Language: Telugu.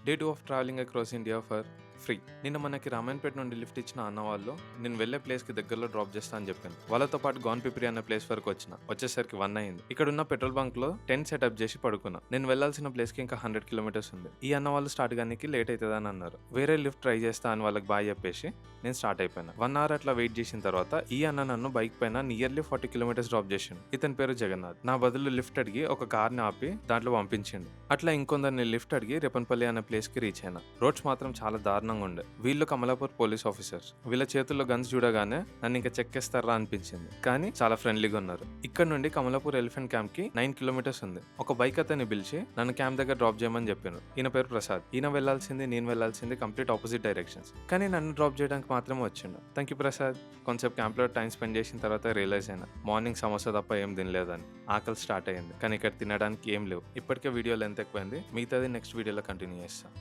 Day 2 of travelling across India for free. నిన్న మనకి రామాయణపేట నుండి లిఫ్ట్ ఇచ్చిన అన్న వాళ్ళు నేను వెళ్ళే ప్లేస్ కి దగ్గరలో డ్రాప్ చేస్తా అని చెప్పాను. వాళ్ళతో పాటు గోన్ పిపిరి అనే ప్లేస్ వరకు వచ్చేసరికి 1 అయింది. ఇక్కడ ఉన్న పెట్రోల్ బంక్ లో టెంట్ సెటప్ చేసి పడుకున్నా. నేను వెళ్లాల్సిన ప్లేస్ కి ఇంకా 100 కిలోమీటర్స్ ఉంది. ఈ అన్న వాళ్ళు స్టార్ట్ గానికి లేట్ అవుతుంది అని అన్నారు. వేరే లిఫ్ట్ ట్రై చేస్తా అని వాళ్ళకి బాయ్ చెప్పేసి నేను స్టార్ట్ అయిపోయినా. 1 అవర్ అట్లా వెయిట్ చేసిన తర్వాత ఈ అన్న నన్ను బైక్ పైన నియర్లీ 40 కిలోమీటర్స్ డ్రాప్ చేసిండు. ఇతని పేరు జగన్నాథ్. నా బదులు లిఫ్ట్ అడిగి ఒక కార్ ని ఆపి దాంట్లో పంపించిండు. అట్లా ఇంకొందరిని లిఫ్ట్ అడిగి రేపన్పల్లి అనే ప్లేస్ కి రీచ్ అయినా. రోడ్స్ మాత్రం చాలా దారుణంగా ఉండే. వీళ్ళు కమలాపూర్ పోలీస్ ఆఫీసర్స్. వీళ్ళ చేతుల్లో గన్స్ చూడగానే నన్ను ఇంకా చెక్కేస్తారా అనిపించింది. కానీ చాలా ఫ్రెండ్లీగా ఉన్నారు. ఇక్కడ నుండి కమలాపూర్ ఎలిఫెంట్ క్యాంప్ కి 9 కిలోమీటర్స్ ఉంది. ఒక బైక్ అతన్ని పిలిచి నన్ను క్యాంప్ దగ్గర డ్రాప్ చేయమని చెప్పాను. ఈయన పేరు ప్రసాద్. ఈయన నేను వెళ్లాల్సింది కంప్లీట్ ఆపోజిట్ డైరెక్షన్స్. కానీ నన్ను డ్రాప్ చేయడానికి మాత్రమే వచ్చిండు. Thank you Prasad. కొంచెం క్యాంప్ లో టైం స్పెండ్ చేసిన తర్వాత రియలైజ్ అయినా మార్నింగ్ సమోసా తప్ప ఏం తినలేదని. ఆకలి స్టార్ట్ అయ్యింది. కానీ ఇక్కడ తినడానికి ఏం లేవు. ఇప్పటికే వీడియో లెంత్ ఎక్కువైంది. మిగతాది నెక్స్ట్ వీడియోలో కంటిన్యూ చేస్తాను.